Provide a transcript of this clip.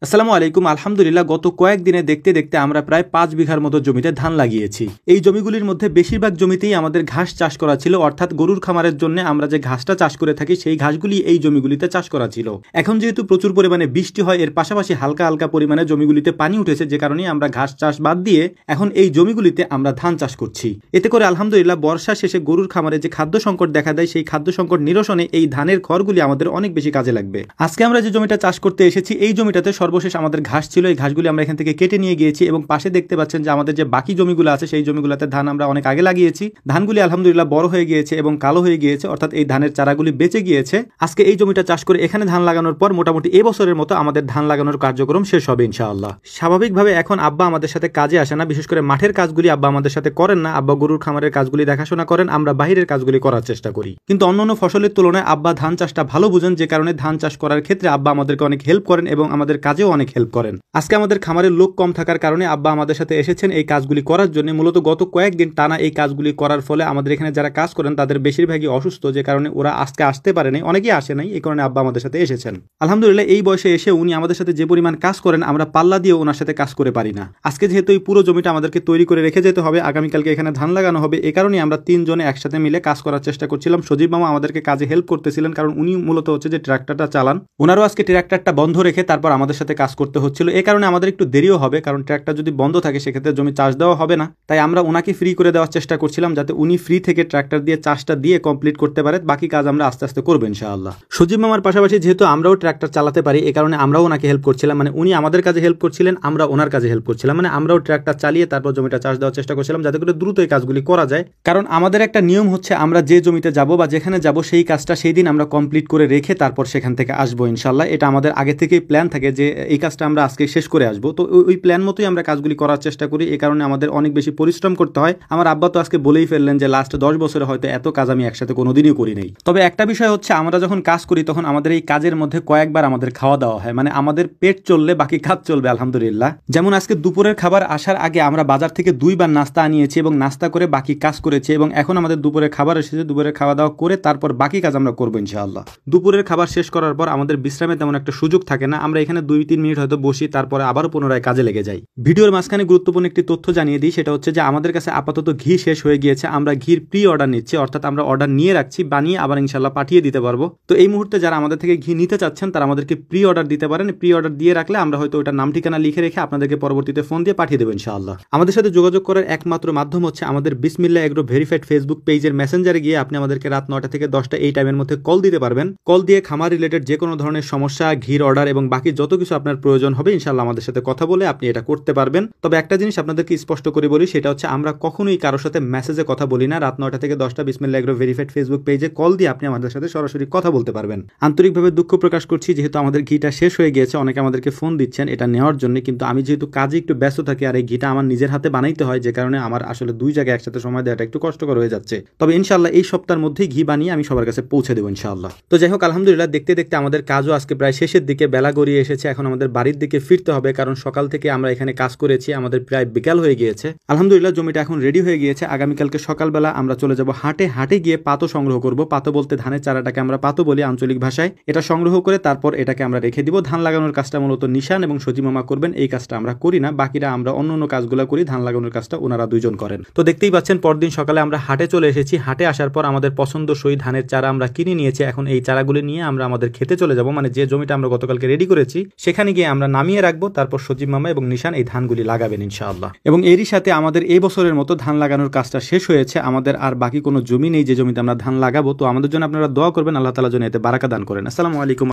আসসালামু আলাইকুম। আলহামদুলিল্লাহ গত কয়েকদিনে দেখতে দেখতে আমরা প্রায় 5 বিঘার মতো জমিতে ধান লাগিয়েছি। এই জমিগুলির মধ্যে বেশিরভাগ জমিতেই আমাদের ঘাস চাষ করা ছিল, অর্থাৎ গরুর খামারের জন্য আমরা যে ঘাসটা চাষ করে থাকি সেই ঘাসগুলি এই জমিগুলিতে চাষ করা ছিল। এখন যেহেতু প্রচুর পরিমাণে বৃষ্টি হয়, এর পাশাপাশি হালকা হালকা পরিমাণে জমিগুলিতে পানি উঠেছে, যে কারণে আমরা ঘাস চাষ বাদ দিয়ে এখন এই জমিগুলিতে আমরা ধান চাষ করছি। এতে করে আলহামদুলিল্লাহ বর্ষা শেষে গরুর খামারে যে খাদ্য সংকট দেখা দেয়, সেই খাদ্য সংকট নিরসনে এই ধানের খড়গুলি আমাদের অনেক বেশি কাজে লাগবে। আজকে আমরা যে জমিটা চাষ করতে এসেছি, এই জমিটাতে সর্বশেষ আমাদের ঘাস ছিল, এই ঘাসগুলি আমরা এখান থেকে কেটে নিয়ে গিয়েছি এবং পাশে দেখতে পাচ্ছেন যে আমাদের যে বাকি জমিগুলো আছে সেই জমিগুলোতে ধান আমরা অনেক আগে লাগিয়েছি। ধানগুলি আলহামদুলিল্লাহ বড় হয়ে গিয়েছে এবং কালো হয়ে গিয়েছে, অর্থাৎ এই ধানের চারাগুলি বেঁচে গিয়েছে। আজকে এই জমিটা চাষ করে এখানে ধান লাগানোর পর মোটামুটি এবছরের মতো আমাদের ধান লাগানোর কার্যক্রম শেষ হবে ইনশাআল্লাহ। স্বাভাবিকভাবে এখন আব্বা আমাদের সাথে কাজে আসে না, বিশেষ করে মাঠের কাজগুলি আব্বা আমাদের সাথে করেন না। আব্বা গরুর খামারের কাজগুলি দেখাশোনা করেন, আমরা বাহিরের কাজগুলি করার চেষ্টা করি। কিন্তু অন্যান্য ফসলের তুলনায় আব্বা ধান চাষটা ভালো বুঝেন, যে কারণে ধান চাষ করার ক্ষেত্রে আব্বা আমাদেরকে অনেক হেল্প করেন এবং আমাদের কাজেও অনেক হেল্প করেন। আজকে আমাদের খামারের লোক কম থাকার কারণে আব্বা আমাদের সাথে এসেছেন এই কাজগুলি করার জন্য। মূলত গত কয়েকদিন টানা এই কাজগুলি করার ফলে আমাদের এখানে যারা কাজ করেন তাদের বেশিরভাগই অসুস্থ, যে কারণে ওরা আজকে আসতে পারেনি, অনেকেই আসে নাই, এই কারণে আব্বা আমাদের সাথে এসেছেন। আলহামদুলিল্লাহ এই বয়সে এসে উনি আমাদের সাথে যে পরিমাণ কাজ করেন আমরা পাল্লা দিয়ে ওনার সাথে কাজ করে পারি না। আজকে যেহেতু এই পুরো জমিটা আমাদেরকে তৈরি করে রেখে যেতে হবে, আগামীকালকে এখানে ধান লাগানো হবে, এ কারণে আমরা 3 জনে একসাথে মিলে কাজ করার চেষ্টা করছিলাম। সজীব মামা আমাদেরকে কাজে হেল্প করতেছিলেন, কারণ উনি মূলত হচ্ছে যে ট্রাক্টরটা চালান। ওনারও আজকে ট্রাক্টরটা বন্ধ রেখে তারপর আমাদের সাথে কাজ করতে হচ্ছিল, এ কারণে আমাদের একটু দেরিও হবে, কারণ ট্রাক্টর যদি বন্ধ থাকে সেক্ষেত্রে জমি চাষ দেওয়া হবে না। তাই আমরা ওনাকে ফ্রি করে দেওয়ার চেষ্টা করছিলাম, যাতে উনি ফ্রি থেকে ট্রাক্টর দিয়ে চাষটা দিয়ে কমপ্লিট করতে পারে। বাকি কাজ আমরা আস্তে আস্তে করবো ইনশাআল্লাহ। সজীব মামার পাশাপাশি যেহেতু আমরাও ট্রাক্টর চালাতে পারি, এই কারণে আমরাও ওনাকে হেল্প করছিলাম, মানে উনি আমাদের কাজে হেল্প করছিলেন, আমরা ওনার কাজে হেল্প করছিলাম, মানে আমরাও ট্রাক্টর চালিয়ে তারপর জমিটা চাষ দেওয়ার চেষ্টা করছিলাম, যাতে করে দ্রুত এই কাজগুলি করা যায়। কারণ আমাদের একটা নিয়ম হচ্ছে, আমরা যে জমিতে যাব বা যেখানে যাব সেই কাজটা সেই দিন আমরা কমপ্লিট করে রেখে তারপর সেখান থেকে আসবো ইনশাআল্লাহ। এটা আমাদের আগে থেকেই প্ল্যান থাকে যে এই কাজটা আমরা আজকে শেষ করে আসবো। তো ওই প্ল্যান মতোই আমরা কাজগুলি করার চেষ্টা করি, এই কারণে আমাদের অনেক বেশি পরিশ্রম করতে হয়। আমার আব্বা তো আজকে বলেই ফেললেন যে লাস্ট 10 বছরে হয়তো এত কাজ আমি একসাথে কোনোদিনই করি নাই। তবে একটা বিষয় হচ্ছে, আমরা যখন কাজ করি তখন আমাদের এই কাজের মধ্যে কয়েকবার আমাদের খাওয়া দাওয়া হয়, মানে আমাদের পেট চললে বাকি কাজ চলবে আলহামদুলিল্লাহ। যেমন আজকে দুপুরের খাবার আসার আগে আমরা বাজার থেকে 2 বার নাস্তা আনিয়েছি এবং নাস্তা করে বাকি কাজ করেছি, এবং এখন আমাদের দুপুরের খাবার এসেছে, দুপুরের খাওয়া দাওয়া করে তারপর বাকি কাজ আমরা করবো ইনশাআল্লাহ। দুপুরের খাবার শেষ করার পর আমাদের বিশ্রামে তেমন একটা সুযোগ থাকে না, আমরা এখানে 2-3 মিনিট হয়তো বসি, তারপরে আবারও পুনরায় কাজে লেগে যাই। ভিডিওর মাঝখানে গুরুত্বপূর্ণ একটি তথ্য জানিয়ে দিই, সেটা হচ্ছে যে আমাদের কাছে আপাতত ঘি শেষ হয়ে গিয়েছে। আমরা ঘির প্রি অর্ডার নিচ্ছি, অর্থাৎ আমরা অর্ডার নিয়ে রাখছি, বানিয়ে আবার ইনশাআল্লাহ পাঠিয়ে দিতে পারবো। তো এই মুহূর্তে যারা আমাদের থেকে ঘি নিতে চাচ্ছেন তারা আমাদেরকে প্রি অর্ডার দিতে পারেন। প্রি অর্ডার দিয়ে রাখলে আমরা হয়তো ওটার নাম ঠিকানা লিখে রেখে আপনাদেরকে পরবর্তীতে ফোন দিয়ে পাঠিয়ে দেবো ইনশাআল্লাহ। আমাদের সাথে যোগাযোগ করার একমাত্র মাধ্যম হচ্ছে আমাদের বিসমিল্লাহ এগ্রো ভেরিফাইড ফেসবুক পেজের মেসেঞ্জারে গিয়ে আপনি আমাদেরকে রাত 9টা থেকে 10টা এই টাইমের মধ্যে কল দিতে পারবেন। কল দিয়ে খামার রিলেটেড যে কোনো ধরনের সমস্যা, ঘির অর্ডার এবং বাকি যত কিছু আপনার প্রয়োজন হবে ইনশাআল্লাহ আমাদের সাথে কথা বলে আপনি এটা করতে পারবেন। তবে একটা জিনিস আপনাদেরকে স্পষ্ট করে বলি, সেটা হচ্ছে আমরা কখনোই কারোর সাথে মেসেজে কথা বলি না। রাত 9টা থেকে 10টা বিসমিল্লাহ এগ্রো ভেরিফাইড ফেসবুক পেজে কল দিয়ে আপনি আমাদের সাথে সরাসরি কথা বলতে পারবেন। আন্তরিকভাবে দুঃখ প্রকাশ করছি, যেহেতু আমাদের ঘিটা শেষ হয়ে গিয়েছে, অনেকে আমাদেরকে ফোন দিচ্ছেন এটা নেওয়ার জন্য, কিন্তু আমি যেহেতু কাজে একটু ব্যস্ত থাকি আর এই ঘিটা আমার নিজের হাতে বানাইতে হয়, যে কারণে আমার আসলে 2 জায়গায় একসাথে সময় দেওয়াটা একটু কষ্টকর হয়ে যাচ্ছে। তবে ইনশাআল্লাহ এই সপ্তাহের মধ্যেই ঘি বানিয়ে আমি সবার কাছে পৌঁছে দেবো ইনশাআল্লাহ। তো যাই হোক, আলহামদুলিল্লাহ দেখতে দেখতে আমাদের কাজও আজকে প্রায় শেষের দিকে, বেলা গড়িয়ে এসেছে। এখন আমাদের বাড়ির দিকে ফিরতে হবে, কারণ সকাল থেকে আমরা এখানে কাজ করেছি, আমাদের প্রায় বিকাল হয়ে গিয়েছে। আলহামদুলিল্লাহ জমিটা এখন রেডি হয়ে গিয়েছে। আগামীকালকে সকালবেলা আমরা চলে যাব হাটে। হাটে গিয়ে পাতো সংগ্রহ করব। পাতো বলতে ধানের চারাটাকে আমরা পাতো বলি আঞ্চলিক ভাষায়। এটা সংগ্রহ করে তারপর এটাকে আমরা রেখে দিব। ধান লাগানোর কাজটা মূলত নিশান এবং সজীব মামা করবেন, এই কাজটা আমরা করি না। বাকিরা আমরা অন্য কাজগুলো করি, ধান লাগানোর কাজটা ওনারা 2 জন করেন। তো দেখতেই পাচ্ছেন পরদিন সকালে আমরা হাটে চলে এসেছি। হাটে আসার পর আমাদের পছন্দসই ধানের চারা আমরা কিনে নিয়েছি। এখন এই চারাগুলি নিয়ে আমরা আমাদের খেতে চলে যাব, মানে যে জমিটা আমরা গতকালকে রেডি করেছি সেখানে গিয়ে আমরা নামিয়ে রাখবো। তারপর সজীব মামা এবং নিশান এই ধানগুলি লাগাবেন ইনশাআল্লাহ। এবং এরই সাথে আমাদের এই বছরের মতো ধান লাগানোর কাজটা শেষ হয়েছে। আমাদের আর বাকি কোনো জমি নেই যে জমিতে আমরা ধান লাগাবো। তো আমাদের জন্য আপনারা দোয়া করবেন, আল্লাহ তাআলা যেন এতে বারাকা দান করেন। আসসালামু আলাইকুম।